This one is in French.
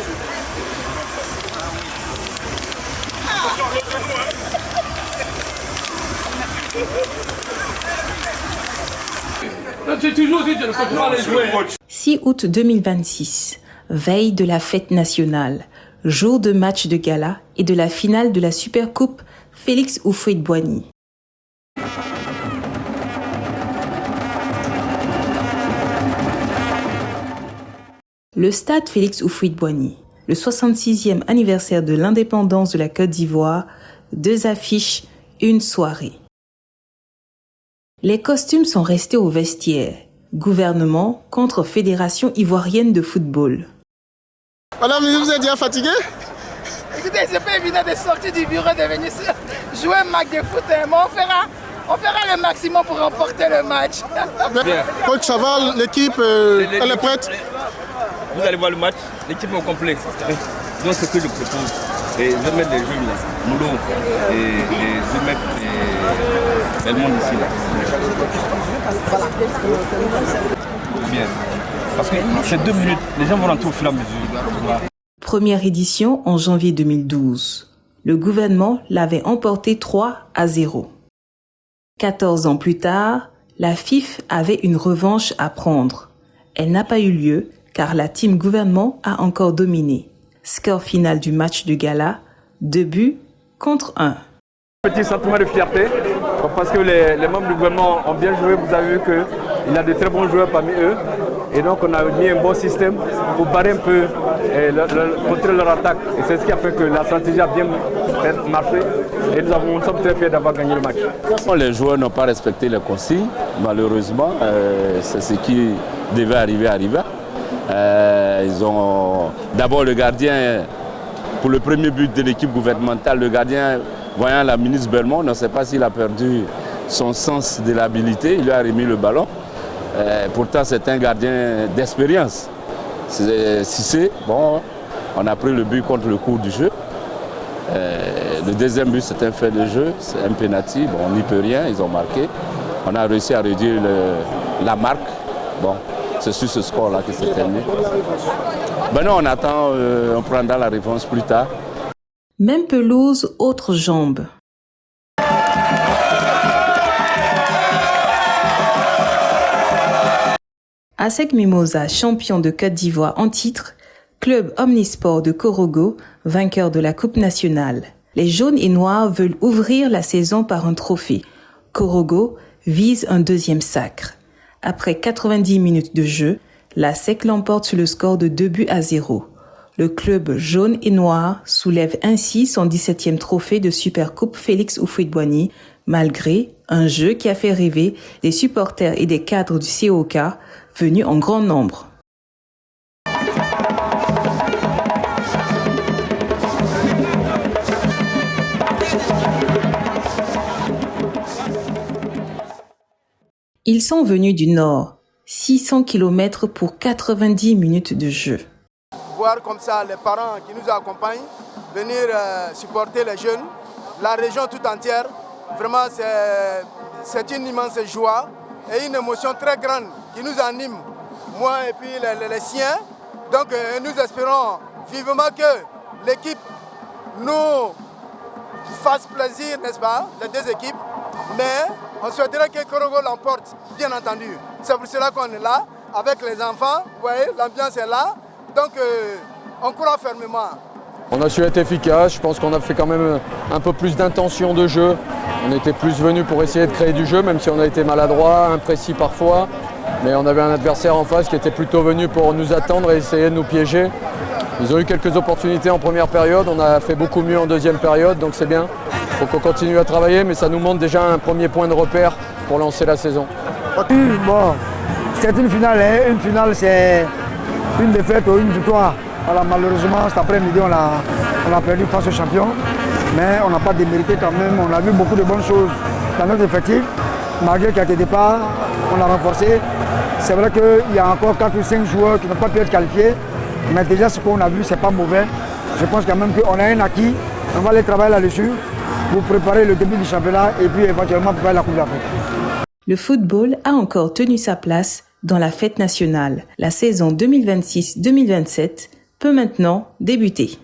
« 6 août 2026, veille de la fête nationale, jour de match de gala et de la finale de la Supercoupe Félix Houphouët-Boigny. Le stade Félix Houphouët-Boigny, le 66e anniversaire de l'indépendance de la Côte d'Ivoire, 2 affiches, une soirée. Les costumes sont restés au vestiaire. Gouvernement contre Fédération ivoirienne de football. Madame, vous êtes déjà fatiguée? Écoutez, c'est pas évident de sortir du bureau de venir jouer un match de foot, mais on fera le maximum pour remporter le match. Coach Chaval, l'équipe, elle est prête? Vous allez voir le match, l'équipe est au complet. Donc ce que je propose, je vais mettre les jeunes là, Moulon, et je vais mettre le monde ici là. Bien. Parce que c'est 2 minutes, les gens vont rentrer au fur et à mesure. Première édition en janvier 2012. Le gouvernement l'avait emporté 3-0. 14 ans plus tard, la FIF avait une revanche à prendre. Elle n'a pas eu lieu car la team gouvernement a encore dominé. Score final du match de gala, 2-1. Petit sentiment de fierté parce que les membres du gouvernement ont bien joué. Vous avez vu qu'il y a de très bons joueurs parmi eux. Et donc on a mis un bon système pour barrer un peu, contrer leur attaque. Et c'est ce qui a fait que la stratégie a bien marché. Et nous sommes très fiers d'avoir gagné le match. Les joueurs n'ont pas respecté les consignes, malheureusement. C'est ce qui devait arriver. Ils ont d'abord le gardien, pour le premier but de l'équipe gouvernementale, le gardien, voyant la ministre Belmont, on ne sait pas s'il a perdu son sens de l'habilité, il lui a remis le ballon. Pourtant, c'est un gardien d'expérience. Cissé, bon, on a pris le but contre le cours du jeu. Le deuxième but, c'est un fait de jeu, c'est un penalty, bon, on n'y peut rien, ils ont marqué. On a réussi à réduire la marque. Bon, c'est sur ce score-là que c'est terminé. Non, on attend, on prendra la réponse plus tard. Même pelouse, autre jambe. ASEC Mimosa, champion de Côte d'Ivoire en titre, club omnisport de Korogo, vainqueur de la Coupe nationale. Les jaunes et noirs veulent ouvrir la saison par un trophée. Korogo vise un 2e sacre. Après 90 minutes de jeu, l'ASEC l'emporte sur le score de 2-0. Le club jaune et noir soulève ainsi son 17e trophée de Supercoupe Félix Houphouët-Boigny, malgré un jeu qui a fait rêver des supporters et des cadres du COK venus en grand nombre. Ils sont venus du nord, 600 km pour 90 minutes de jeu. Voir comme ça les parents qui nous accompagnent, venir supporter les jeunes, la région tout entière, vraiment c'est une immense joie et une émotion très grande qui nous anime, moi et puis les siens. Donc nous espérons vivement que l'équipe nous fasse plaisir, n'est-ce pas, les 2 équipes, mais on souhaiterait que Korogo l'emporte, bien entendu. C'est pour cela qu'on est là, avec les enfants, vous voyez, l'ambiance est là, donc on croit fermement. On a su être efficace, je pense qu'on a fait quand même un peu plus d'intention de jeu. On était plus venus pour essayer de créer du jeu, même si on a été maladroit, imprécis parfois. Mais on avait un adversaire en face qui était plutôt venu pour nous attendre et essayer de nous piéger. Ils ont eu quelques opportunités en première période, on a fait beaucoup mieux en deuxième période, donc c'est bien. Il faut qu'on continue à travailler, mais ça nous montre déjà un premier point de repère pour lancer la saison. Bon, c'est une finale, hein. Une finale c'est une défaite ou une victoire. Alors, malheureusement, cet après-midi, on a perdu face au champion, mais on n'a pas démérité quand même. On a vu beaucoup de bonnes choses dans notre effectif. Malgré quelques départs, on l'a renforcé. C'est vrai qu'il y a encore 4 ou 5 joueurs qui n'ont pas pu être qualifiés, mais déjà ce qu'on a vu, c'est pas mauvais. Je pense quand même qu'on a un acquis. On va aller travailler là-dessus pour préparer le début du championnat et puis éventuellement préparer la Coupe d'Afrique. Le football a encore tenu sa place dans la fête nationale. La saison 2026-2027 peut maintenant débuter.